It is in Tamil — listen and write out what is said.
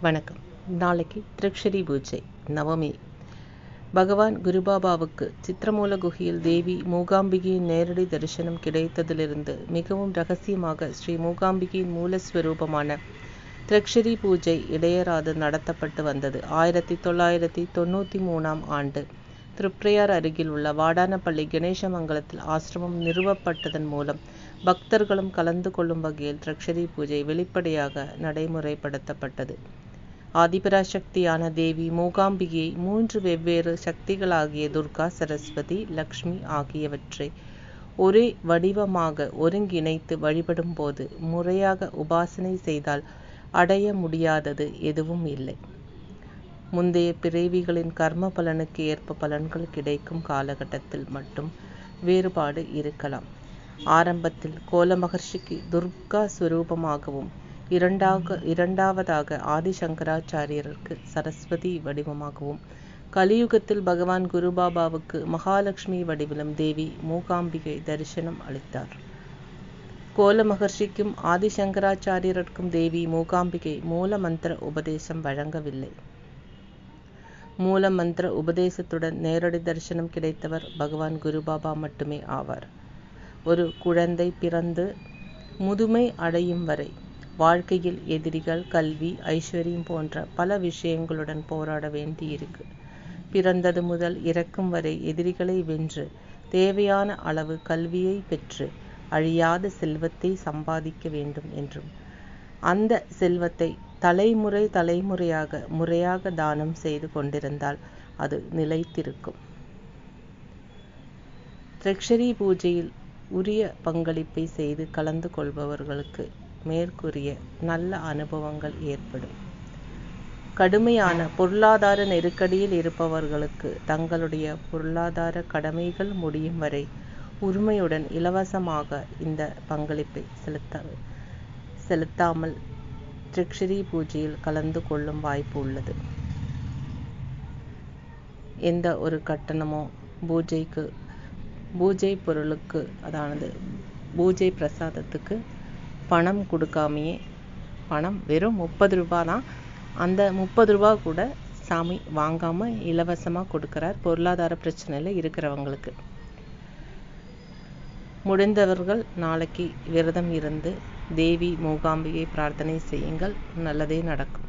வணக்கம். நாளைக்கு திரிக்ஷரி பூஜை நவமி. பகவான் குருபாபாவுக்கு சித்திரமூல குகையில் தேவி மூகாம்பிகையின் நேரடி தரிசனம் கிடைத்ததிலிருந்து மிகவும் ரகசியமாக ஸ்ரீ மூகாம்பிகையின் மூலஸ்வரூபமான திரிக்ஷரி பூஜை இடையராது நடத்தப்பட்டு வந்தது. 1993 ஆண்டு திருப்ரையார் அருகில் உள்ள வாடானப்பள்ளி கணேசமங்கலத்தில் ஆசிரமம் நிறுவப்பட்டதன் மூலம் பக்தர்களும் கலந்து கொள்ளும் வகையில் திரிக்ஷரி பூஜை வெளிப்படையாக நடைமுறைப்படுத்தப்பட்டது. ஆதிபராசக்தியான தேவி மூகாம்பிகையை 3 வெவ்வேறு சக்திகளாகிய துர்கா, சரஸ்வதி, லக்ஷ்மி ஆகியவற்றை ஒரே வடிவமாக ஒருங்கிணைத்து வழிபடும் போது முறையாக உபாசனை செய்தால் அடைய முடியாதது எதுவும் இல்லை. முந்தைய பிறவிகளின் கர்ம பலனுக்கு ஏற்ப பலன்கள் கிடைக்கும் காலகட்டத்தில் மட்டும் வேறுபாடு இருக்கலாம். ஆரம்பத்தில் கோல மகர்ஷிக்கு துர்கா சுரூபமாகவும் இரண்டாவதாக ஆதிசங்கராச்சாரியருக்கு சரஸ்வதி வடிவமாகவும் கலியுகத்தில் பகவான் குருபாபாவுக்கு மகாலட்சுமி வடிவிலும் தேவி மூகாம்பிகை தரிசனம் அளித்தார். கோல மகர்ஷிக்கும் ஆதிசங்கராச்சாரியருக்கும் தேவி மூகாம்பிகை மூல மந்திர உபதேசம் வழங்கவில்லை. மூல மந்திர உபதேசத்துடன் நேரடி தரிசனம் கிடைத்தவர் பகவான் குருபாபா மட்டுமே ஆவார். ஒரு குழந்தை பிறந்து முதுமை அடையும் வரை வாழ்க்கையில் எதிரிகள், கல்வி, ஐஸ்வர்யம் போன்ற பல விஷயங்களுடன் போராட வேண்டியிருக்கு. பிறந்தது முதல் இறக்கும் வரை எதிரிகளை வென்று தேவையான அளவு கல்வியை பெற்று அழியாத செல்வத்தை சம்பாதிக்க வேண்டும் என்றும் அந்த செல்வத்தை தலைமுறையாக முறையாக தானம் செய்து கொண்டிருந்தால் அது நிலைத்திருக்கும். திரிக்ஷரி பூஜையில் உரிய பங்களிப்பை செய்து கலந்து கொள்பவர்களுக்கு மேற்கூறிய நல்ல அனுபவங்கள் ஏற்படும். கடுமையான பொருளாதார நெருக்கடியில் இருப்பவர்களுக்கு தங்களுடைய பொருளாதார கடமைகள் முடியும் வரை உரிமையுடன் இலவசமாக இந்த பங்களிப்பை செலுத்தாமல் திரிக்ஷரி பூஜையில் கலந்து கொள்ளும் வாய்ப்பு உள்ளது. எந்த ஒரு கட்டணமோ பூஜை பொருளுக்கு, அதாவது பூஜை பிரசாதத்துக்கு பணம் கொடுக்காமையே, பணம் வெறும் 30 ரூபாய் தான், அந்த 30 ரூபாய் கூட சாமி வாங்காமல் இலவசமாக கொடுக்குறார் பொருளாதார பிரச்சனையில் இருக்கிறவங்களுக்கு. முடிந்தவர்கள் நாளைக்கு விரதம் இருந்து தேவி மூகாம்பிகை பிரார்த்தனை செய்யுங்கள், நல்லதே நடக்கும்.